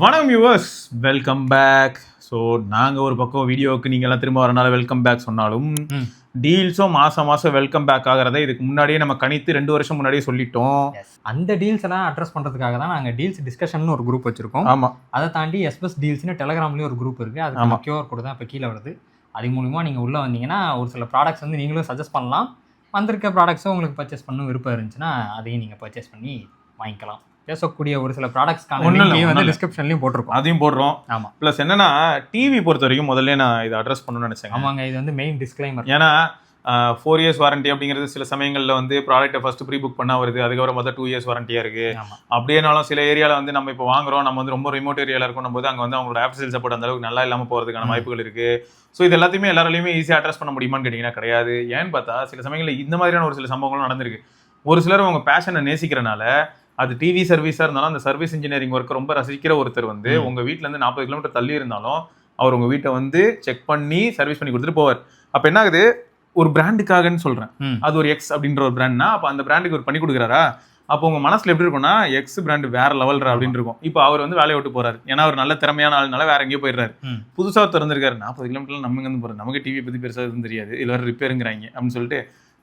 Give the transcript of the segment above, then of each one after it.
வணக்கம் viewers, welcome back. So நாங்கள் ஒரு பக்கம் வீடியோவுக்கு நீங்கள் எல்லாம் திரும்ப வரனால வெல்கம் பேக் சொன்னாலும் டீல்ஸும் மாதம் மாதம் வெல்கம் பேக் ஆகிறத இதுக்கு முன்னாடியே நம்ம கணித்து 2 வருஷம் முன்னாடியே சொல்லிட்டோம். அந்த டீல்ஸ் எல்லாம் அட்ரஸ் பண்ணுறதுக்காக தான் நாங்கள் டீல்ஸ் டிஸ்கஷன் ஒரு குரூப் வச்சிருக்கோம். ஆமாம், அதை தாண்டி எஸ்பெஸ் டீல்ஸ்னு டெலகிராம்லேயும் ஒரு குரூப் இருக்குது. அது கியூஆர் கோடு தான் இப்போ கீழே வருது. அது மூலிமா நீங்கள் உள்ளே வந்தீங்கன்னா ஒரு சில ப்ராடக்ட்ஸ் வந்து நீங்களும் சஜஸ்ட் பண்ணலாம். வந்திருக்க ப்ராடக்ட்ஸும் உங்களுக்கு பர்ச்சேஸ் பண்ணணும் விருப்பம் இருந்துச்சுன்னா அதையும் நீங்கள் பர்ச்சேஸ் பண்ணி வாங்கிக்கலாம். பேசக்கூடிய ஒரு சில ப்ராடக்ட்ஸ்க்கான வந்து டிஸ்கிரிப்ஷன்லையும் போட்டிருக்கோம், அதையும் போடுறோம். ஆமாம். ப்ளஸ் என்னன்னா டிவி பொறுத்த வரைக்கும் முதல்ல நான் இதை அட்ரஸ் பண்ணணும்னு நினச்சேன். ஆமாங்க, இது வந்து மெயின் டிஸ்க்ளைமர். ஏன்னா 4 years வாரண்டி அப்படிங்கிறது சில சமயங்களில் வந்து ப்ராடக்ட்டை ஃபர்ஸ்ட் ப்ரீ புக் பண்ணா வருது, அதுக்கப்புறம் பார்த்தா 2 years வாரண்டியாக இருக்கு. அப்படியேனாலும் சில ஏரியாவில் வந்து நம்ம இப்போ வாங்குறோம், நம்ம வந்து ரொம்ப ரிமோட் ஏரியாவில் இருக்கணும் போது அங்கே வந்து அவங்களோட ஆப் சேல் சப்போர்ட் அந்த அளவுக்கு நல்லா இல்லாமல் போகிறதுக்கான வாய்ப்புகள் இருக்கு. ஸோ இது எல்லாத்தையுமே எல்லாராலையுமே ஈஸியாக அட்ரஸ் பண்ண முடியுமான்னு கேட்டிங்கன்னா கிடையாது. ஏன்னு பார்த்தா சில சமயங்களில் இந்த மாதிரியான ஒரு சில சம்பவங்களும் நடந்திருக்கு. ஒரு சிலர் அவங்க பேஷனை நேசிக்கிறனால அது டிவி சர்வீஸாக இருந்தாலும் அந்த சர்வீஸ் இன்ஜினியரிங் ஒர்க்கை ரொம்ப ரசிக்கிற ஒருத்தர் வந்து உங்கள் வீட்டிலேருந்து 40 கிலோமீட்டர் தள்ளி இருந்தாலும் அவர் உங்கள் வீட்டை வந்து செக் பண்ணி சர்வீஸ் பண்ணி கொடுத்துட்டு போவார். அப்போ என்ன ஆகுது, ஒரு பிராண்டுக்காகன்னு சொல்கிறேன், அது ஒரு எக்ஸ் அப்படின்ற ஒரு பிராண்ட்னா அப்போ அந்த பிராண்டுக்கு ஒரு பண்ணி கொடுக்குறாரா, அப்போ உங்கள் மனசில் எப்படி இருக்கும்னா எக்ஸ் பிராண்டு வேற லெவல்ரா அப்படின்னு இருக்கும். இப்போ அவர் வந்து வேலையை விட்டு போறாரு, ஏன்னா அவர் நல்ல திறமையான ஆள்னால வேற எங்கேயோ போயிடுறாரு. புதுசாக திறந்திருக்காரு, 40 கிலோமீட்டர் நம்ம இருந்து போகிறார், நமக்கு டிவி பற்றி பெருசாக எதுவும் தெரியாது, இல்லை வேறு ரிப்பேருங்கிறாங்க அப்படின்னு சொல்லிட்டு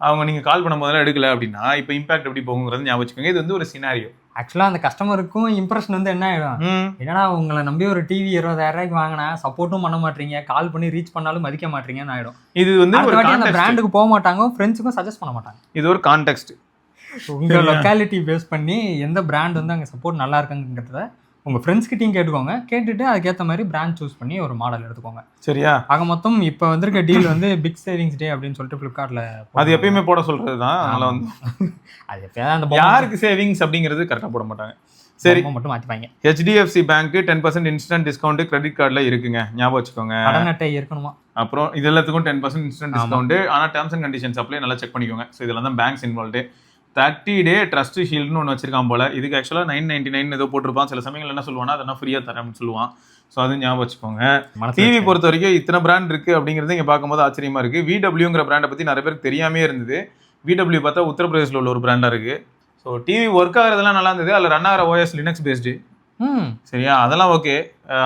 அவங்க நீங்கள் கால் பண்ணும் போதெல்லாம் எடுக்கல அப்படின்னா இப்போ இம்பாக்ட் எப்படி போகுங்கிறது ஞாபகம் வச்சுக்கோங்க. இது வந்து ஒரு சினாரியோ. ஆக்சுவலாக அந்த கஸ்டமருக்கும் இம்ப்ரெஷன் வந்து என்ன ஆகிடும், என்னன்னா உங்களை நம்பி ஒரு டிவி 20,000 வாங்கினா சப்போர்ட்டும் பண்ண மாட்டீங்க, கால் பண்ணி ரீச் பண்ணாலும் மதிக்க மாட்டீங்கன்னு ஆகிடும். இது வந்து அந்த பிராண்டுக்கு போக மாட்டாங்க, ஃப்ரெண்ட்ஸுக்கும் சஜஸ்ட் பண்ண மாட்டாங்க. இது ஒரு கான்டெக்ட். உங்கள் லொக்காலிட்டி பேஸ் பண்ணி எந்த பிராண்ட் வந்து அங்கே சப்போர்ட் நல்லா இருக்குங்கிறத உங்கள் ஃப்ரெண்ட்ஸ்கிட்டையும் கேட்டுக்கோங்க. கேட்டுட்டு அதுக்கேற்ற மாதிரி பிராண்ட் சூஸ் பண்ணி ஒரு மாடல் எடுத்துக்கோங்க. சரியா? ஆக மொத்தம் இப்போ வந்திருக்க டீல் வந்து பிக் சேவிங்ஸ் டே அப்படின்னு சொல்லிட்டு ஃப்ளிப்கார்ட்டில் அது எப்பயுமே போட சொல்கிறது தான். அதனால் வந்து அது எப்போயாவது அந்த யாருக்கு சேவிங்ஸ் அப்படிங்கிறது கரெக்டாக போட மாட்டாங்க. சரி, மட்டும் மாற்றிப்பாங்க. HDFC bank 10% instant discount credit கார்டில் இருக்குங்க, ஞாபகம் வச்சுக்கோங்க. கடன் அட்டை இருக்கணுமா? அப்புறம் இது எல்லாத்துக்கும் 10% இன்ஸ்டன்ட் டிஸ்கவுண்ட். ஆனால் டேர்ம்ஸ் அண்ட் கண்டிஷன்ஸ் அப்ளை நல்லா செக் பண்ணிக்கோங்க. ஸோ இதெல்லாம் தான் பேங்க்ஸ் இன்வால்வ்டு. 30 day ட்ரஸ்ட் ஷீல்டுன்னு ஒன்று வச்சிருக்கான் போல. இதுக்கு ஆக்சுவலாக 999 ஏதோ போட்டிருப்பான். சில சமயங்கள் என்ன சொல்லுவானா அதெல்லாம் ஃப்ரீயாக தரேன்னு சொல்லுவான். ஸோ அது ஞாபகம் வச்சுக்கோங்க. டிவி பொறுத்த வரைக்கும் இத்தனை பிராண்ட் இருக்குது அப்படிங்கிறது இங்கே பார்க்கும்போது ஆச்சரியமாக இருக்குது. VWங்கிற பிராண்டை பற்றி நிறைய பேருக்கு தெரியாமே இருந்தது. VW பார்த்தா உத்தரப்பிரதேசில் உள்ள ஒரு பிராண்டாக இருக்குது. ஸோ டிவி ஒர்க் ஆகிறதுலாம் நல்லா இருந்தது. அதில் ரன் ஆகிற OS லினக்ஸ் பேஸ்டு. சரியா, அதெல்லாம் ஓகே.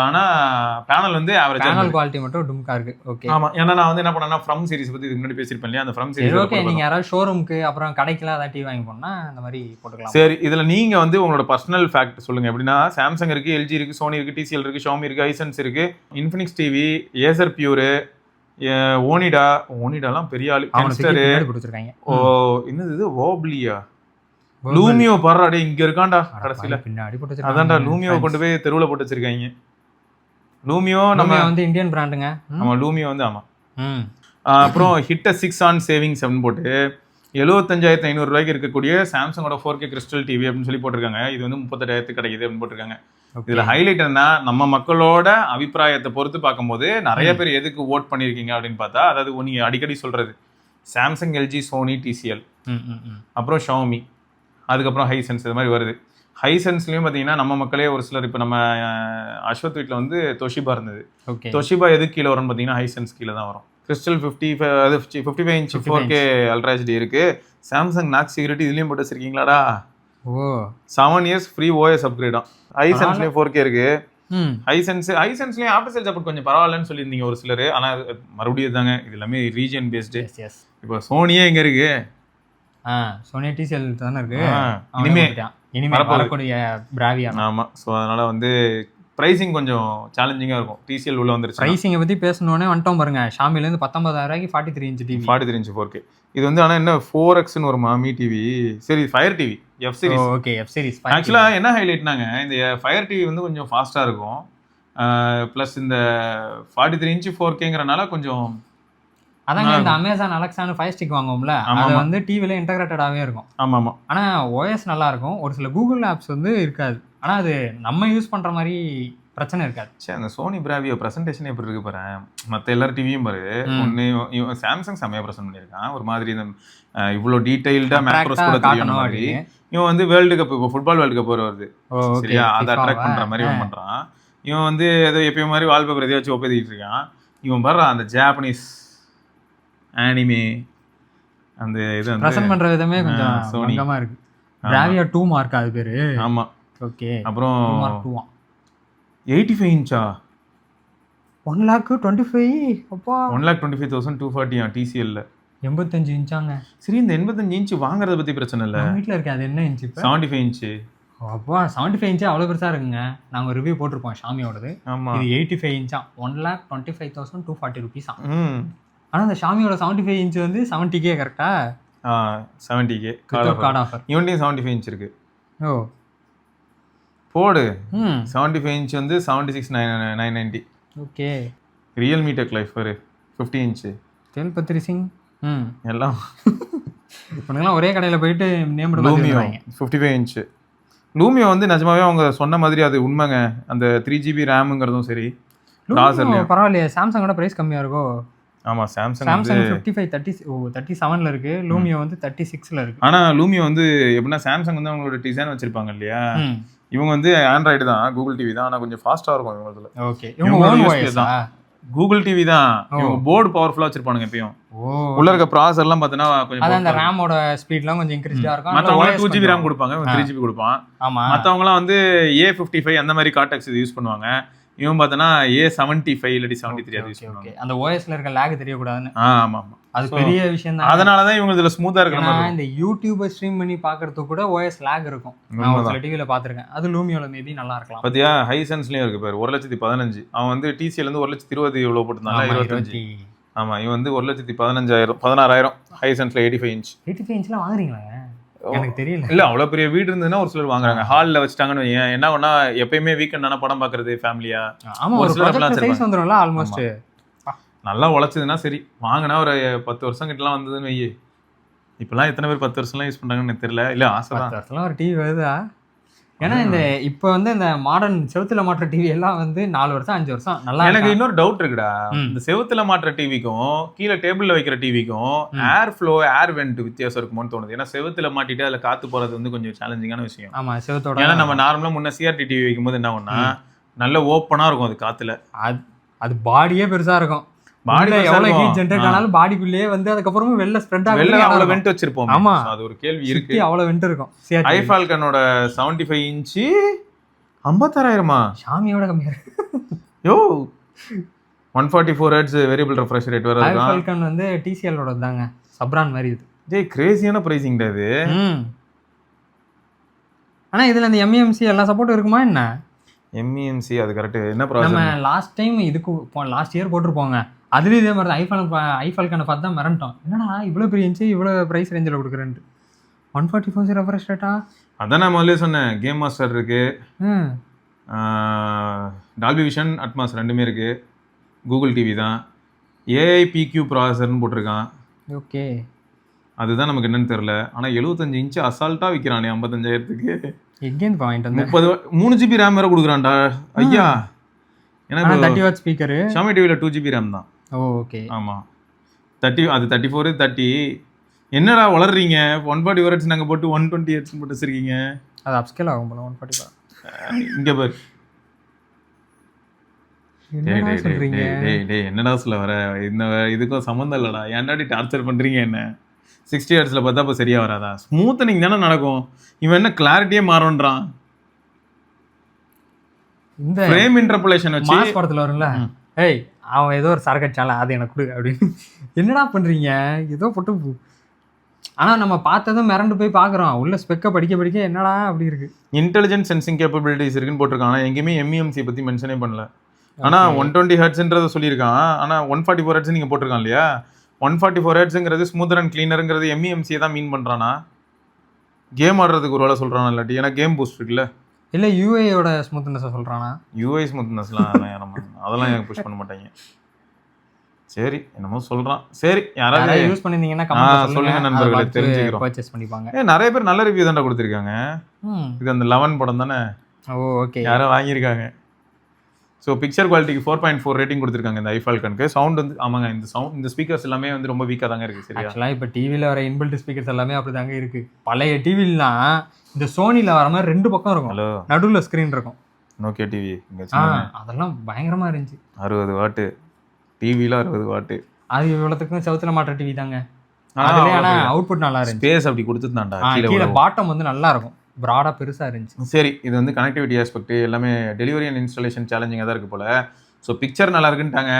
ஆனால் பேனல் வந்து ஆவரேஜ், பேனல் குவாலிட்டி மட்டும் டும்கா இருக்கு. ஓகே, ஆமாம். ஏன்னா நான் வந்து என்ன பண்ணேன்னா ஃப்ரம் சீரிஸ் பற்றி இதுக்கு முன்னாடி பேசியிருப்பேன் இல்லையா, அந்த ஃப்ரம் சீரிஸ். ஓகே, நீங்கள் யாராவது ஷோரூமுக்கு அப்புறம் கடைக்கெல்லாம் ஏதாவது டிவி வாங்கி போனால் அந்த மாதிரி போட்டுக்கலாம். சரி, இதில் நீங்கள் வந்து உங்களோட பர்சனல் ஃபேக்ட் சொல்லுங்கள். எப்படின்னா சாம்சங் இருக்குது, LG இருக்குது, சோனி இருக்குது, TCL இருக்குது, ஷாமி இருக்குது, ஹைசன்ஸ் இருக்குது, இன்ஃபினிக்ஸ் டிவி, ஏசர் பியூரு, ஓனிடாலாம் பெரிய ஆளு, கொடுத்துருக்காங்க. ஓ என்னது இது, ஓப்லியா, லூமியோ பாடுறாடே இங்க இருக்காண்டா கடைசியில பின்னாடி போட்டு. அதான்டா லூமியோ கொண்டு போய் தெருவில் போட்டு வச்சிருக்காங்க. லூமியோ நம்ம வந்து இந்தியன் பிராண்டுங்க. ஆமா, லூமியோ வந்து ஆமா. அப்புறம் ஹிட்ட 6 on சேவிங்ஸ் அப்படின்னு போட்டு 75,500 ரூபாய்க்கு இருக்கக்கூடிய சாம்சங்கோட 4K கிறிஸ்டல் டிவி அப்படின்னு சொல்லி போட்டிருக்காங்க. இது வந்து 38,000 கிடைக்குது அப்படின்னு போட்டிருக்காங்க. இதுல ஹைலைட் என்ன, நம்ம மக்களோட அபிப்பிராயத்தை பொறுத்து பார்க்கும்போது நிறைய பேர் எதுக்கு ஓட் பண்ணிருக்கீங்க அப்படின்னு பார்த்தா, அதாவது நீங்க அடிக்கடி சொல்றது சாம்சங், LG, சோனி, TCL, அப்புறம் ஷாமி, அதுக்கப்புறம் ஹைசன்ஸ், இது மாதிரி வருது. ஹைசன்ஸ்லையும் பார்த்தீங்கன்னா நம்ம மக்களே ஒரு சிலர், இப்போ நம்ம அஸ்வத் வீட்டில் வந்து தொஷிபா இருந்தது. தொஷிபா எதுக்கு கீழே வரும்னு பார்த்தீங்கன்னா ஹைசன்ஸ் கீழே தான் வரும். Crystal 55 inch 4K ultra HD இருக்கு. சாம்சங் நாக் செக்யூரிட்டி இதுலேயும் போட்டு வச்சிருக்கீங்களாடா. ஓ, 7 years ஃப்ரீ OS அப்கிரேடா. ஹைசன்ஸ்லேயும் 4K இருக்கு. ஹைசன்ஸ்லேயும் ஆஃப்டர் சேல் சப்போர்ட் கொஞ்சம் பரவாயில்லன்னு சொல்லியிருந்தீங்க ஒரு சிலர். ஆனால் மறுபடியும் தாங்க இது எல்லாமே ரீஜன் பேஸ்டு. இப்போ சோனியே எங்கே இருக்கு? சோனி, TCL தானே இருக்கு. இனிமே வரக்கூடிய பிராவியா. ஆமாம். ஸோ அதனால் வந்து ப்ரைஸிங் கொஞ்சம் சேலஞ்சிங்காக இருக்கும். TCL உள்ள வந்துருச்சு. ப்ரைஸிங்கை பற்றி பேசணுன்னே வந்துட்டோம் பாருங்க. ஷாமிலேருந்து 19,000 43 inch டிவி, 43 inch 4K. இது வந்து ஆனால் என்ன 4Xன்னு ஒரு மாமி டிவி. சரி, fire TV F series. Okay, F series. ஆக்சுவலாக என்ன ஹைலைட்னாங்க, இந்த ஃபயர் டிவி வந்து கொஞ்சம் ஃபாஸ்ட்டாக இருக்கும். ப்ளஸ் இந்த 43 inch 4Kங்கிறனால கொஞ்சம் அதாங்க இந்த அமேசான் அலெக்சான்னு ஃபயர் ஸ்டிக் வாங்குவோம்ல, அது வந்து டிவில இன்டகிரேட்டடாகவே இருக்கும். ஆமாம். ஆனால் OS நல்லா இருக்கும். ஒரு சில கூகுள் ஆப்ஸ் வந்து இருக்காது. ஆனால் அது நம்ம யூஸ் பண்ணுற மாதிரி பிரச்சனை இருக்காது. சரி, அந்த சோனி பிராவியோ ப்ரெசன்டேஷன் எப்படி இருக்கு பாரு. மற்ற எல்லாரும் டிவியும் பாரு. ஒன்று சாம்சங் செம்மையாக ப்ரெசென்ட் பண்ணியிருக்கான். ஒரு மாதிரி இந்த இவ்வளோ டீட்டெயில்டாக மேக்ரோஸ் கூட தெரியும் மாதிரி. இவன் வந்து வேர்ல்டு கப், இப்போ ஃபுட்பால் வேர்ல்டு கப் வருது சரியா, அதை அட்ராக்ட் பண்ணுற மாதிரி இவன் பண்ணுறான். இவன் வந்து ஏதோ எப்பயும் மாதிரி வால்பேப்பர் எதையோ வச்சு ஒப்பேத்திக்கிட்டு இருக்கான். இவன் பாரு அந்த ஜாப்பனீஸ் ஆனிமே அந்த இது வந்து ப்ரெசென்ட் பண்ற விதமே கொஞ்சம் சோனிகமா இருக்கு. பிராவியா 2 மார்க் அது பேரு. ஆமா, ஓகே. அப்புறம் 2 மார்க் 2 85 இன்ச்சா? 1,25,000 அப்பா. 1,25,240 TCL. 85 இன்ச்சாங்க. சரி, இந்த 85 இன்ச் வாங்குறத பத்தி பிரச்சனை இல்ல. நம்ம வீட்ல இருக்கு. அது என்ன இன்ச் இப்ப? 75 இன்ச். அப்பா 75 இன்ச் அவ்வளவு பெருசா இருக்குங்க. நாங்க ஒரு ரிவ்யூ போட்டிருப்போம் ஷாமியோடது. ஆமா. இது 85 இன்ச்சா 1,25,240 rupees. ம். ஆனா இந்த ஷாமியோட 75 இன்ச் வந்து 70K கரெக்டா? 70K card offer. இவன்டையும் 75 இன்ச் இருக்கு. ஓ போடு. ம் 75 இன்ச் வந்து 76,990. ஓகே. ரியல்மி டெக் லைஃப் பாரு 50 இன்ச். தேல்பத்ரி சிங். ம் எல்லாம் இவனுங்களாம் ஒரே கடையில போயிட்டு நேம் லூமியோ 55 இன்ச். லூமியோ வந்து நிஜமாவே அவங்க சொன்ன மாதிரி அது உண்மைங்க. அந்த 3GB ரேமுங்கிறதும் சரி. பரவாயில்லையே. சாம்சங்கோட பிரைஸ் கம்மியா இருக்கோ? ஆமா, சாம்சங் 37ல இருக்கு. லூமியோ வந்து 36ல இருக்கு. ஆனா லூமியோ வந்து எப்படின்னா சாம்சங் வந்து அவங்களோட டிசைன் வச்சிருப்பாங்க இல்லையா, இவங்க வந்து ஆண்ட்ராய்டு தான், கூகுள் டிவி தான், ஆனா கொஞ்சம் ஃபாஸ்டா இருக்கும் இவங்களதுல. ஓகே. இவங்க ஓன் வாய்ஸ் தான். கூகுள் டிவி தான். இவங்க போர்டு பவர்ஃபுல்லா வச்சிருப்பாங்க எப்பயும். உள்ள இருக்க ப்ராசஸர் எல்லாம் பார்த்தனா கொஞ்சம் அதான் அந்த ரேமோட ஸ்பீட்லாம் கொஞ்சம் இன்க்ரீஸ்டா இருக்கும். மத்தவங்க 2GB ரேம் கொடுப்பாங்க, இவங்க 3GB கொடுப்பான். ஆமா. மத்தவங்கலாம் வந்து A55 அந்த மாதிரி கார்டெக்ஸ் இது யூஸ் பண்ணுவாங்க. இவன் பார்த்தனா A75 இல்லாட்டி 73 அது யூஸ் பண்ணுவாங்க. அந்த OSல இருக்க லாக் தெரிய கூடாதுன்னு. ஆமா ஆமா, அது பெரிய விஷயம் தான். அதனால தான் இவங்க இதுல ஸ்மூத்தா இருக்கிற மாதிரி. இந்த யூடியூபை ஸ்ட்ரீம் பண்ணி பார்க்கிறதுக்கு கூட OS லாக் இருக்கும். நான் ஒரு சில டிவில பார்த்திருக்கேன். அது லூமியோல மேபி நல்லா இருக்கலாம். பாத்தியா, ஹைசென்ஸ்லயும் இருக்கு பாரு 1,15,000. அவன் வந்து TCL இருந்து 1,20,000 எவ்வளவு போட்டுருந்தாங்க, 25. ஆமா, இவன் வந்து 1,15,000 16,000 ஹைசென்ஸ்ல 85 இன்ச். 85 இன்ச்லாம் வாங்குறீங்களா? எனக்கு தெரியல. இல்ல, அவ்வளவு பெரிய வீடு இருந்ததுன்னா ஒரு சிலர் வாங்குறாங்க. ஹால்ல வச்சிட்டாங்கன்னு என்ன ஒண்ணா எப்பயுமே வீக்கெண்ட் ஆனா படம் பாக்குறது ஃபேமிலியா. ஆமா, ஒரு ப்ராஜெக்ட் சைஸ் வந்துரும்ல ஆல்மோஸ்ட். நல்லா உழைச்சதுன்னா சரி, வாங்கினா ஒரு 10 வருஷம் கிட்டலாம் வந்ததுன்னு வையே. இப்பெல்லாம் எத்தனை பேர் 10 வருஷம்லாம் யூஸ் பண்றாங்கன்னு எனக்கு தெரியல. இல்ல ஆசை தான். 10 வருஷம்லாம் ஒரு டிவி வருதா? ஏன்னா இந்த இப்போ வந்து இந்த மாடர்ன் செவுத்துல மாற்ற டிவி எல்லாம் வந்து 4 வருஷம் 5 வருஷம் நல்லா. எனக்கு இன்னொரு டவுட் இருக்குடா. இந்த செவுத்துல மாற்ற டிவிக்கும் கீழே டேபிள்ல வைக்கிற டிவிக்கும் ஏர் ஃப்ளோ ஏர் வென்ட் வித்தியாசம் இருக்குமோன்னு தோணுது. ஏன்னா செவுத்துல மாட்டிட்டு அதுல காத்து போறது வந்து கொஞ்சம் சேலஞ்சிங்கான விஷயம். ஆமா, செவுத்தோட. ஏன்னா நம்ம நார்மலா முன்ன சிஆர்டி டிவி வைக்கும்போது என்ன ஒண்ணா நல்ல ஓப்பனா இருக்கும் அது காத்துல. அது பாடியே பெருசா இருக்கும். பாடில எவ்வளவு ஹீட் ஜெனரேட் ஆனாலும் பாடிக்குள்ளேயே வந்து அதுக்கப்புறமா வெளில ஸ்ப்ரெட் ஆகும். வெளில அவ்வளவு வென்ட் வச்சிருப்போம். ஆமா, அது ஒரு கேள்வி இருக்கு. அவ்வளவு வென்ட் இருக்கும். ஐஃபால்கனோட 75 இன்ச் 56,000மா? ஷாமியோட கம்மியா இருக்கு. யோ 144 ஹெர்ட்ஸ் வேரியபிள் ரெஃப்ரெஷ் ரேட் வர இருக்கு. ஐஃபால்கன் வந்து TCL ஓட தாங்க, சப்ரான் மாதிரி இது. டேய் கிரேசியான பிரைசிங் டா இது. ஆனா இதுல இந்த MEMC எல்லா சப்போர்ட் இருக்குமா என்ன? MEMC அது கரெக்ட். என்ன ப்ராசஸ்? நம்ம லாஸ்ட் டைம் இதுக்கு லாஸ்ட் இயர் போட்டுருப்போங்க. அதுலேயும் இதே மாதிரி தான் ஐஃபால்கனை பார்த்து தான் மிரண்டோம். என்னடா இவ்வளோ பெரிய இன்ச்சு இவ்வளோ ப்ரைஸ் ரேஞ்சில் கொடுக்குறேன்ட்டு. 144 ரெஃப்ரெஷ் ரேட்டா? அதான் நான் முதல்ல சொன்னேன். கேம் மாஸ்டர் இருக்கு, டால்பி விஷன் அட்மாஸ் ரெண்டுமே இருக்கு. கூகுள் டிவி தான். AIPQ ப்ராசஸர்னு போட்டிருக்கான். ஓகே, அதுதான் நமக்கு என்னன்னு தெரியல. ஆனால் 75 இன்ச்சு அசால்ட்டாக விற்கிறானே 55,000க்கு. எகேன் பாயிண்ட் வந்து 3GB ரேம் வேறு கொடுக்குறான்டா ஐயா. ஏன்னா 30 வாட் ஸ்பீக்கரு. ஷாமி டிவியில் 2GB ரேம் தான். ஓகே. ஆமாம், 30 அது 34 30. என்னடா வளர்றீங்க? 144 ஹெர்ட்ஸ் நாங்கள் போட்டு 120 ஹெர்ட்ஸ் போட்டு வச்சிருக்கீங்க. அது அப்ஸ்கேல் ஆகும் போல 144. இங்கே பாரு. என்னடா சொல்ல வர? இந்த இதுக்கும் சம்மந்தம் இல்லடா. ஏன்டாடி டார்ச்சர் பண்ணுறீங்க என்ன? 60 ஹெர்ட்ஸில் பார்த்தா அப்போ சரியாக வராதா? ஸ்மூத்தனிங் தானே நடக்கும். இவன் என்ன கிளாரிட்டியே மாறுன்றான். இந்த ஃப்ரேம் இன்டர்போலேஷன் வச்சு மாஸ் படத்தில் வரும்ல, ஏய் அவன் ஏதோ ஒரு சரக்கச்சால அது எனக்கு கொடு அப்படின்னு. என்னடா பண்ணுறீங்க? ஏதோ போட்டு. ஆனால் நம்ம பார்த்ததும் மிரண்டு போய் பார்க்குறோம். உள்ள ஸ்பெக்கை படிக்க என்னடா அப்படி இருக்கு. இன்டெலிஜென்ட் சென்சிங் கேப்பபிலிட்டிஸ் இருக்குன்னு போட்டிருக்கான். ஆனால் எங்கேயுமே MEMC பற்றி மென்ஷனே பண்ணல. ஆனால் 120 ஹெர்ட்ஸ்ன்றதை சொல்லியிருக்கான். ஆனால் 144 ஹெர்ட்ஸ் நீங்கள் போட்டிருக்கான் இல்லையா? 144 ஹெர்ட்ஸுங்கிறது ஸ்மூத்தர் அண்ட் கிளீனருங்கிறது MEMC தான் மீன் பண்ணுறானா? கேம் ஆடுறதுக்கு ஒரு வேலை சொல்கிறானா? இல்லாட்டி ஏன்னா கேம் பூஸ்ட் இருக்குல்ல. இல்லை யூஐயோட ஸ்மூத்னஸை சொல்கிறானா? UI ஸ்மூத்னஸ்லாம் அதெல்லாம் எனக்கு புஷ் பண்ண மாட்டாங்க. சரி, என்னமோ சொல்கிறான். சரி, யாராவது யூஸ் பண்ணியிருந்தீங்கன்னா சொல்லுங்க நண்பர்களே, தெரிஞ்சுக்கிறோம். பர்ச்சேஸ் பண்ணிப்பாங்க. நிறைய பேர் நல்ல ரிவ்யூ தான்டா கொடுத்துருக்காங்க. இது அந்த 11 படம் தானே? ஓகே, யாரோ வாங்கியிருக்காங்க. ஸோ பிக்சர் குவாலிட்டிக்கு 4.4 ரேட்டிங் கொடுத்துருக்காங்க இந்த ஐஃபால்கனுக்கு. சவுண்ட் வந்து ஆமாங்க, இந்த ஸ்பீக்கர்ஸ் எல்லாமே வந்து ரொம்ப வீக்காக தாங்க இருக்குது. சரியா? ஆக்சுவலாக இப்போ டிவியில் வர இன்பில்ட் ஸ்பீக்கர்ஸ் எல்லாமே அப்படி தாங்க இருக்குது. பழைய டிவிலாம் இந்த சோனியில் வர மாதிரி 2 பக்கம் இருக்கும், நடுவில் ஸ்க்ரீன் இருக்கும். நோக்கியா டிவி அதெல்லாம் பயங்கரமாக இருந்துச்சு. 60 வாட்டு டிவியில் 60 வாட்டு. அது இவ்வளோத்துக்கும் செவுத்துல மாற்ற டிவி தாங்க. அதுலேயே ஆனால் அவுட்புட் நல்லா இருந்துச்சு. ஸ்பேஸ் அப்படி கொடுத்துருந்தாண்டா. கீழே பாட்டம் வந்து நல்லா இருக்கும். ப்ராடாக பெருசாக இருந்துச்சு. சரி, இது வந்து கனெக்டிவிட்டி ஆஸ்பெக்ட் எல்லாமே டெலிவரி அண்ட் இன்ஸ்டாலேஷன் சேலஞ்சிங்காக தான் இருக்குது போல். ஸோ பிக்சர் நல்லா இருக்குன்ட்டாங்க,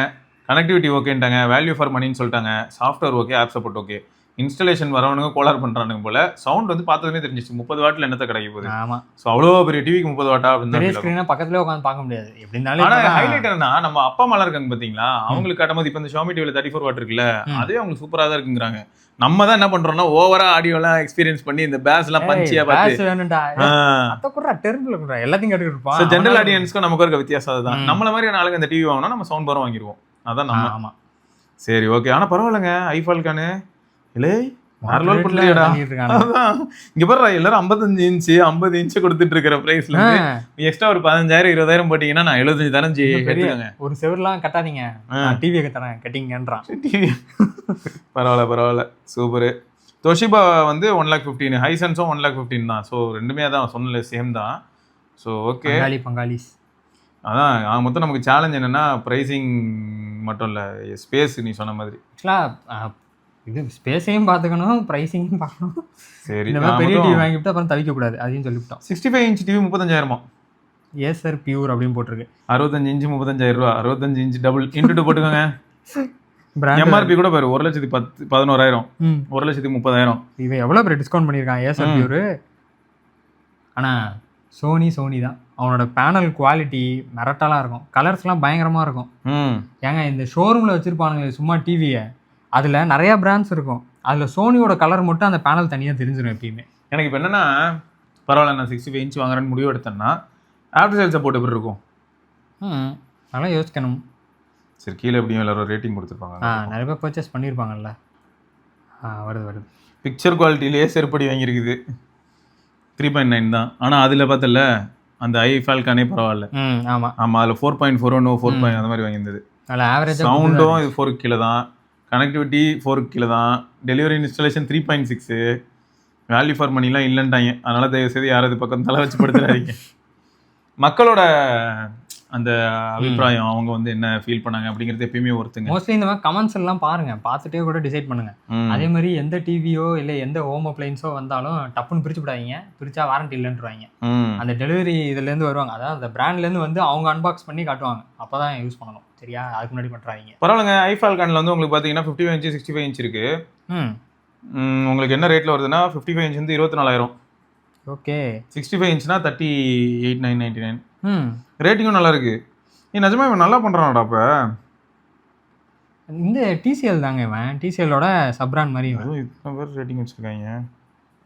கனெக்டிவிட்டி ஓகேன்ட்டாங்க, வேல்யூ ஃபார் மணின்னு சொல்லிட்டாங்க, software okay, app support okay, installation வரவனுங்க கோலார் பண்ணுறானுங்க போல். சவுண்ட் வந்து பார்த்ததுமே தெரிஞ்சிச்சு 30 வாட்டில் என்னத்தை கிடைக்க போகுது. ஆமாம், ஸோ அவ்வளோ பெரிய டிவிக்கு 30 வாட்டா பெரிய அப்படின்னு. ஸ்க்ரீனை பக்கத்துலேயே உட்காந்து பார்க்க முடியாது எப்படி இருந்தாலும். ஆனால் ஹைலைட் என்னன்னா, நம்ம அப்பா அம்மாலாம் இருக்காங்க பார்த்தீங்களா, அவங்களுக்கு காட்டும்போது இப்போ இந்த ஷாமி டிவியில் 34 வாட் இருக்குல்ல, அதே அவங்களுக்கு சூப்பராக தான் இருக்குங்கிறாங்க. நம்ம தான் என்ன பண்றோம்னா ஓவரா ஆடியோலாம் எக்ஸ்பீரியன்ஸ் பண்ணி இந்த பேஸ் எல்லாம் பஞ்சியா பார்த்து வேணும்டா அத கூட டெர்மினல் குடுறா எல்லாத்தையும் கேட்டுட்டு இருப்பான். சோ ஜெனரல் ஆடியன்ஸ்க்கு நமக்கு இருக்க வித்தியாசம் அதுதான். நம்மள மாதிரியான ஆளுங்க இந்த டிவி வாங்கினா நம்ம சவுண்ட் பாரம் வாங்கிடுவோம். அதான் நம்ம. ஆமா சரி ஓகே. ஆனா பரவாயில்லைங்க, ஐஃபால்கானு இல்லை நார்மல் பண்றியடா. இங்க பாரு எல்லாரும் 55 இன்ச்சு 50 இன்ச்சு கொடுத்துட்டு இருக்கிற பிரைஸ்ல எக்ஸ்ட்ரா ஒரு 15,000 20,000 போட்டீங்கன்னா நான் 75 தரேன் ஜி எடுத்துக்கங்க. ஒரு செவர்லாம் கட்டாதீங்க, டிவி கட்டறேன் கட்டிங்கன்றான். பரவாயில்ல சூப்பர். தொஷிபா வந்து 1,15,000, ஹைசன்ஸும் 1,15,000 தான். ஸோ ரெண்டுமே தான் சொன்னல சேம் தான். ஸோ ஓகே பங்காளிஸ். அதான் மொத்தம் நமக்கு சேலஞ்ச் என்னன்னா ப்ரைசிங் மட்டும் இல்லை, ஸ்பேஸ். நீ சொன்ன மாதிரி இது ஸ்பேஸையும் பார்த்துக்கணும், ப்ரைஸிங்கும் பார்க்கணும். சரி, இந்த மாதிரி பெரிய டிவி வாங்கிவிட்டு அப்புறம் தவிக்கக்கூடாது, அதையும் சொல்லிவிட்டோம். 65 இன்ச் டிவி 35,000. ஏசர் பியூர் அப்படின்னு போட்டிருக்கு. 65 இன்ச்சு 35,000 ரூபா. 65 இன்ச் டபுள் இன்ட்டு போட்டுக்கோங்க. எம்ஆர்பி கூட பாரு 1,11,000, 1,30,000. இவன் எவ்வளோ பேர் டிஸ்கவுண்ட் பண்ணியிருக்கான் ஏசர் பியூர். ஆனால் சோனி தான். அவனோட பேனல் குவாலிட்டி மிரட்டலாக இருக்கும், கலர்ஸ்லாம் பயங்கரமாக இருக்கும். ஏங்க இந்த ஷோரூமில் வச்சுருப்பானுங்க சும்மா டிவியை, அதில் நிறையா பிராண்ட்ஸ் இருக்கும், அதில் சோனியோட கலர் மட்டும் அந்த பேனல் தனியாக தெரிஞ்சிடும் எப்பயுமே. எனக்கு இப்போ என்னென்னா பரவாயில்ல, நான் 65 இன்ச் வாங்குறேன்னு முடிவு எடுத்தேன்னா ஆஃப்டர் சேல் சப்போர்ட் எப்படி இருக்கும்? நல்லா யோசிக்கணும். சரி, கீழே எப்படியும் எல்லாரும் ரேட்டிங் கொடுத்துருப்பாங்க. நிறைய பேர் பர்ச்சேஸ் பண்ணியிருப்பாங்கல்ல. வருது பிக்சர் குவாலிட்டிலேயே செருப்படி வாங்கியிருக்குது 3.9 தான். ஆனால் அதில் பார்த்தல அந்த ஐஃபால்கானே பரவாயில்ல. ஆமாம் அதில் 4.41 4. அந்த மாதிரி வாங்கியிருந்தது. அதில் ஆவரேஜ் சவுண்டும் இது 4 கீழே தான், கனெக்டிவிட்டி 4 கீழே தான், டெலிவரி இன்ஸ்டாலேஷன் 3.6, வேல்யூ ஃபார் மணிலாம் இல்லைன்ட்டாங்க. அதனால தயவு செய்து யாராவது பக்கம் தலை வச்சு படுத்துறாதீங்க. மக்களோட அந்த அபிப்பிராயம், அவங்க வந்து என்ன ஃபீல் பண்ணாங்க அப்படிங்கிறது எப்பயுமே ஒருத்தங்க. மோஸ்ட்லி இந்த மாதிரி கமெண்ட்ஸ் எல்லாம் பாருங்க, பார்த்துட்டே கூட டிசைட் பண்ணுங்க. அதே மாதிரி எந்த டிவியோ இல்லை எந்த ஹோம் அப்ளைன்ஸோ வந்தாலும் டப்புன்னு பிரிச்சு விடாதீங்க, பிரிச்சா வாரண்டி இல்லைன்றாங்க. அந்த டெலிவரி இதுலேருந்து வருவாங்க, அதாவது அந்த பிராண்ட்லேருந்து வந்து அவங்க அன்பாக்ஸ் பண்ணி காட்டுவாங்க, அப்போ தான் யூஸ் பண்ணணும். சரியா, அதுக்கு முன்னாடி பண்ணுறாங்க. பரவாயில்லைங்க. ஐஃபால்கானில் வந்து உங்களுக்கு பார்த்தீங்கன்னா 55 இன்ச்சு 65 இன்ச் இருக்கு. உங்களுக்கு என்ன ரேட்டில் வருதுன்னா 55 இன்ச் வந்து 24,000. ஓகே. 65 இன்ச்னா 38,999. ரேட்டிங்கும் நல்லா இருக்கு. நீ நிஜமா இவன் நல்லா பண்றானடா. அப்ப இந்த டிசிஎல் தாங்க, இவன் டிசிஎலோட சப் பிராண்ட் மாதிரி. இத்தனை பேர் ரேட்டிங் வச்சிருக்காங்க.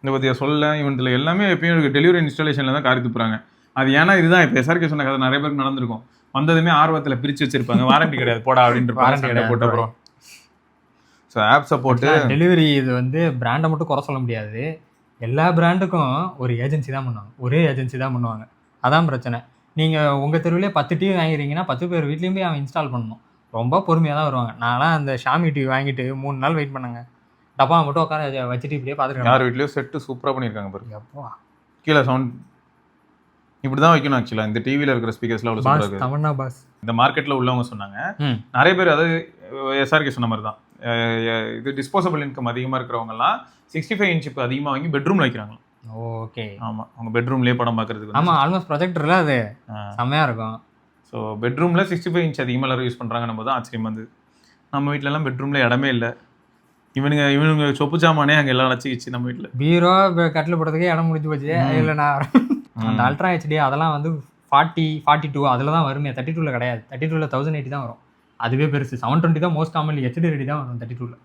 இந்த பத்தியா சொல்ல இவன்ல எல்லாமே எப்பயும் டெலிவரி இன்ஸ்டாலேஷன்ல தான் காரி துப்புறாங்க. அது ஏன்னா இதுதான் இப்போ எஸ்ஆர்கே சொன்ன கதை நிறைய பேருக்கு நடந்திருக்கும். வந்ததுமே ஆர்வத்தில் பிரிச்சு வச்சிருப்பாங்க, வாரண்டி கிடையாது போடா அப்படின்ற வாரண்டி கிடையாது போட்ட அப்புறம். ஸோ ஆப் சப்போர்ட்டு டெலிவரி இது வந்து பிராண்டை மட்டும் குறை சொல்ல முடியாது, எல்லா பிராண்டுக்கும் ஒரு ஏஜென்சி தான் பண்ணுவாங்க, ஒரே ஏஜென்சி தான் பண்ணுவாங்க. அதான் பிரச்சனை. நீங்கள் உங்கள் தெருவிலே 10 டிவி வாங்கிறீங்கன்னா 10 பேர் வீட்லேயும் போய் அவன் இன்ஸ்டால் பண்ணணும். ரொம்ப பொறுமையாக தான் வருவாங்க. நான்லாம் அந்த ஷாமி டிவி வாங்கிட்டு 3 நாள் வெயிட் பண்ணாங்க, டப்பா மட்டும் உட்கார வச்சுட்டு இப்படியே பார்த்துருக்கேன். யார் வீட்லேயும் செட்டு சூப்பராக பண்ணியிருக்காங்க பாருங்க. அப்போ கீழே சவுண்ட் இப்படி தான் வைக்கணும். ஆக்சுவலாக இந்த டிவியில் இருக்கிற ஸ்பீக்கர்ஸ்லாம் அவ்வளோ சூப்பராக இருக்குது. தமன்னா பாஸ் இந்த மார்க்கெட்டில் உள்ளவங்க சொன்னாங்க நிறைய பேர், அதாவது எஸ்ஆர்கே சொன்ன மாதிரி தான், இது டிஸ்போசபிள் இன்கம் அதிகமாக இருக்கிறவங்கலாம் 65 இன்ச் இப்போ அதிகமாக வாங்கி பெட்ரூமில் வைக்கிறாங்க. ஓகே. ஆமாம், அவங்க பெட்ரூம்லேயே படம் பார்க்குறதுக்கு. ஆமாம், ஆல்மோஸ்ட் ப்ரொஜெக்டரில் அது செம்மையாக இருக்கும். ஸோ பெட்ரூமில் 65 இன்ச் அதிகமாக எல்லாரும் யூஸ் பண்ணுறாங்க. நம்ம தான் ஆச்சரியம் வந்து நம்ம வீட்டிலலாம் பெட்ரூமில் இடமே இல்லை. இவனுங்க சொப்பு சாமானே அங்கே எல்லாம் அழைச்சிக்கிச்சு. நம்ம வீட்டில் பீரோ கட்டில் போடுறதுக்கே இடம் முடிஞ்சு போச்சு. இல்லை நான் அந்த அல்ட்ரா ஹெச்டி அதெல்லாம் வந்து 40-42 அதில் தான் வருமே, 32ல் கிடையாது. 32ல் 1080 தான் வரும், அதுவே பெருசு. 720 தான் மோஸ்ட் காமன்லி, ஹெச்டி ரெடி தான் வரும் 32ல்.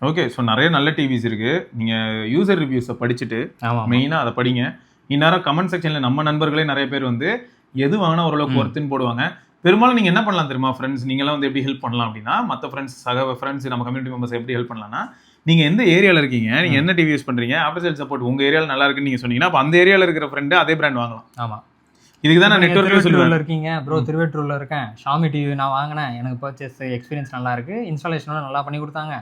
ஓகே. ஸோ நிறைய நல்ல டிவிஸ் இருக்குது. நீங்கள் யூசர் ரிவ்யூஸை படிச்சுட்டு மெயினாக அதை படிங்க. இந்நேரம் கமெண்ட் செக்ஷனில் நம்ம நண்பர்களே நிறைய பேர் வந்து எது வாங்கினா ஓரளவுக்கு ஒர்த்துன்னு போடுவாங்க. பெரும்பாலும் நீங்கள் என்ன பண்ணலாம் தெரியுமா ஃப்ரெண்ட்ஸ், நீங்களாம் வந்து எப்படி ஹெல்ப் பண்ணலாம் அப்படின்னா, மற்ற ஃப்ரெண்ட்ஸ் நம்ம கம்யூனிட்டி மெம்பர்ஸ் எப்படி ஹெல்ப் பண்ணலாம்னா, நீங்கள் எந்த ஏரியாவில் இருக்கீங்க, நீங்கள் என்ன டிவி யூஸ் பண்ணுறீங்க, ஆஃப்டர் சேல் சப்போர்ட் உங்கள் ஏரியாவில் நல்லா இருக்குன்னு நீங்கள் சொன்னீங்கன்னா அப்போ அந்த ஏரியாவில் இருக்கிற ஃப்ரெண்டு அதே பிராண்ட் வாங்கலாம். ஆமாம், இதுக்கு தான் நான் நெட்வொர்க்கில் சொல்லுவேன். இருக்கீங்க ப்ரோ, திருவேற்றூரில் இருக்கேன், ஷாமி டிவி நான் வாங்கினேன், எனக்கு பர்ச்சேஸ் எக்ஸ்பீரியன்ஸ் நல்லா இருக்குது, இன்ஸ்டாலேஷனோட நல்லா பண்ணி கொடுத்தாங்க,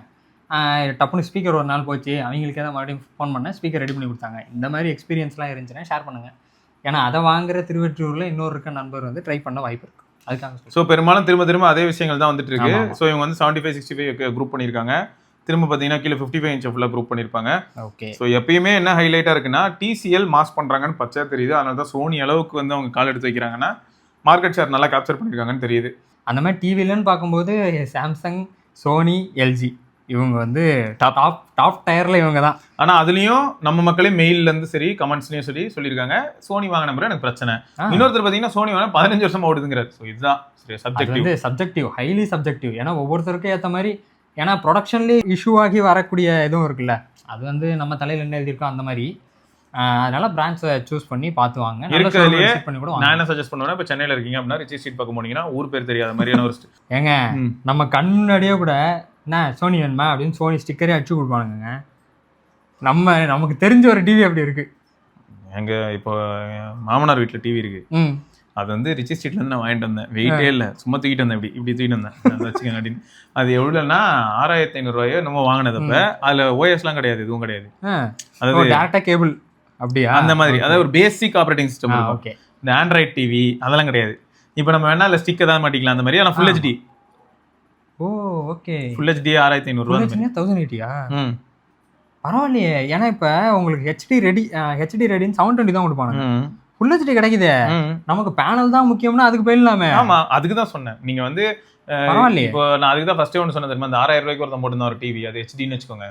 டப்புனு ஸ்பீக்கர் ஒரு நாள் போச்சு, அவங்களுக்கு தான் மறுபடியும் ஃபோன் பண்ணேன், ஸ்பீக்கர் ரெடி பண்ணி கொடுத்தாங்க. இந்த மாதிரி எக்ஸ்பீரியன்ஸ்லாம் இருந்துச்சுன்னா ஷேர் பண்ணுங்கள். ஏன்னா அதை வாங்குற திருவெற்றூரில் இன்னொரு இருக்க நண்பர் வந்து ட்ரை பண்ண வாய்ப்பு இருக்குது. அதுக்காக ஸோ பெரும்பாலும் திரும்ப அதே விஷயங்கள் தான் வந்துட்டு இருக்கு. ஸோ இவங்க வந்து 75-65 குரூப் பண்ணியிருக்காங்க. திரும்ப பார்த்தீங்கன்னா கீழே 55 இன்ச் ஃபுல்லாக குரூப் பண்ணியிருப்பாங்க. ஓகே. ஸோ எப்பயுமே என்ன ஹைலைட்டாக இருக்குன்னா TCL மாஸ் பண்ணுறாங்கன்னு பச்சையா தெரியுது. அதனால தான் சோனி அளவுக்கு வந்து அவங்க கால் எடுத்து வைக்கிறாங்கன்னா மார்க்கெட் ஷேர் நல்லா கேப்சர் பண்ணியிருக்காங்கன்னு தெரியுது. அந்த மாதிரி டிவிலன்னு பார்க்கும்போது சாம்சங், சோனி, எல்ஜி இவங்க வந்து டாப் டயரில் இவங்க தான். ஆனால் அதுலேயும் நம்ம மக்களே மெயிலேருந்து சரி கமெண்ட்ஸ்லையும் சரி சொல்லியிருக்காங்க சோனி வாங்கின முறை எனக்கு பிரச்சனை. இன்னொருத்தர் பார்த்தீங்கன்னா சோனி வாங்க 15 வருஷமா ஓடுதுங்கிறார். ஸோ இதுதான் சப்ஜெக்டிவ், ஹைலி சப்ஜெக்டிவ். ஏன்னா ஒவ்வொருத்தருக்கும் ஏற்ற மாதிரி, ஏன்னா ப்ரொடக்ஷன்லேயே இஷ்யூ ஆகி வரக்கூடிய இதுவும் இருக்குல்ல, அது வந்து நம்ம தலையில் என்ன எழுதியிருக்கோம் அந்த மாதிரி. அதனால பிராண்ட்ஸை சூஸ் பண்ணி பார்த்து வாங்க. இருக்கிறதுலையே நான் என்ன சஜஸ்ட் பண்ணுவேன்னா, இப்போ சென்னையில் இருக்கீங்க அப்படின்னா ரிச்சி ஸ்ட்ரீட் பக்கம் போனீங்கன்னா ஊர் பேர் தெரியாத மாதிரியான ஒரு ஏங்க நம்ம கண் முன்னாடியே கூட என்ன சோனி வேணுமா அப்படின்னு சோனி ஸ்டிக்கரே அடிச்சு கொடுப்பானுங்க. நமக்கு தெரிஞ்ச ஒரு டிவி அப்படி இருக்கு. எங்க இப்போ மாமனார் வீட்டில் டிவி இருக்கு. அது வந்து ரிச்சி ஸ்ட்ரீட்ல இருந்து நான் வாங்கிட்டு வந்தேன். வெயிட்டே இல்லை, சும்மா தூக்கிட்டு வந்தேன், இப்படி தூக்கிட்டு வந்தேன் வச்சுக்கோங்க அப்படின்னு. அது எவ்வளோன்னா 6500 ரூபாயோ நம்ம வாங்கினதப்ப அதுல ஓஎஸ்லாம் கிடையாது, எதுவும் கிடையாது. அதாவது டேரக்டா கேபிள் அப்படியா அந்த மாதிரி, அதாவது ஒரு பேசிக் ஆப்ரேட்டிங் சிஸ்டம் இருக்கும். இந்த ஆண்ட்ராய்ட் டிவி அதெல்லாம் கிடையாது. இப்போ நம்ம வேணா இல்லை ஸ்டிக் தான் மாட்டிக்கலாம் அந்த மாதிரி. ஆனால் ஃபுல் ஹெச்டி. ஓ ஓகே. ஃபுல் ஹெச்டி 6500 ரூபா. 1080யா? பரவாயில்லையே. ஏன்னா இப்போ உங்களுக்கு ஹெச்டி ரெடின்னு 720 தான் கொடுப்பாங்க. ஃபுல் ஹெச்டி கிடைக்குது. நமக்கு பேனல் தான் முக்கியம்னா அதுக்கு போயிடலாமே. ஆமா, அதுக்கு தான் சொன்னேன். நீங்க வந்து இப்போ நான் அதுக்கு தான் ஃபர்ஸ்ட் ஒன்று சொன்னேன் தெரியுமா, இந்த 6000 ரூபாய்க்கு ஒருத்தன் போட்டுருந்தா ஒரு டிவி, அது ஹெச்டின்னு வச்சுக்கோங்க.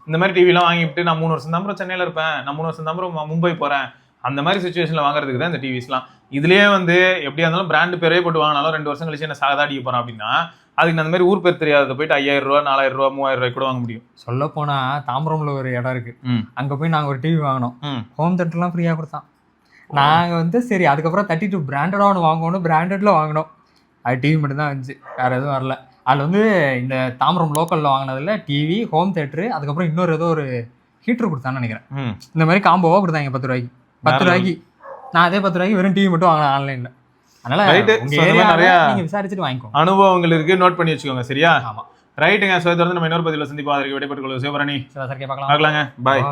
இந்த மாதிரி டிவிலாம் வாங்கிட்டு நான் 3 வருஷம் தான் சென்னையில இருப்பேன், நான் 3 வருஷம் தான் மும்பை போறேன், அந்த மாதிரி சுச்சுவேஷன்ல வாங்குறதுக்கு தான் இந்த டிவிஸ்லாம். இதுலயே வந்து எப்படியா இருந்தாலும் பிராண்ட் பேரே போட்டு வாங்கினாலும் 2 வருஷம் கழிச்சு என்ன சாதா அடிக்க போறேன் அப்படின்னா அதுக்கு அந்த மாதிரி ஊர் பேர் தெரியாத போயிட்டு 5000 ரூபா 4000 ரூபா 3000 ரூபாய் கூட வாங்க முடியும். சொல்ல போனா தாம்பரம்ல ஒரு இடம் இருக்கு, அங்க போய் நாங்க ஒரு டிவி வாங்கினோம். ஹோம் தேட்டர்லாம் ஃப்ரீயா கொடுத்தான். நாங்க வந்து சரி அதுக்கப்புறம் 32 பிராண்டடா ஒன்று வாங்கணும், பிராண்டட்ல வாங்கினோம். அது டிவி மட்டும் தான் வந்துச்சு, வேற எதுவும் வரல. அதில் வந்து இந்த தாம்பரம் லோக்கல்ல வாங்கினதுல டிவி, ஹோம் தேட்டரு, அதுக்கப்புறம் இன்னொரு ஏதோ ஒரு ஹீட்டர் கொடுத்தான்னு நினைக்கிறேன். இந்த மாதிரி காம்போவா கொடுத்தாங்க 10 ரூபாய்க்கு. நான் அதே 10 ரூபாய்க்கு வெறும் டிவி மட்டும் வாங்கினேன் ஆன்லைன்ல. அதனால நீங்க விசாரிச்சுட்டு வாங்கிக்கோங்க. அனுபவங்கள் இருக்கு, நோட் பண்ணி வச்சுக்கோங்க. சரியா? ஆமா, ரைட்டுங்க. ஸோ தொடர்ந்து நம்ம இன்னொரு பதிவில் சந்திப்போம். அதற்கு விடைபெற்றுக் கொள்வோம். சிவபரணி பார்க்கலாங்க. பாய்.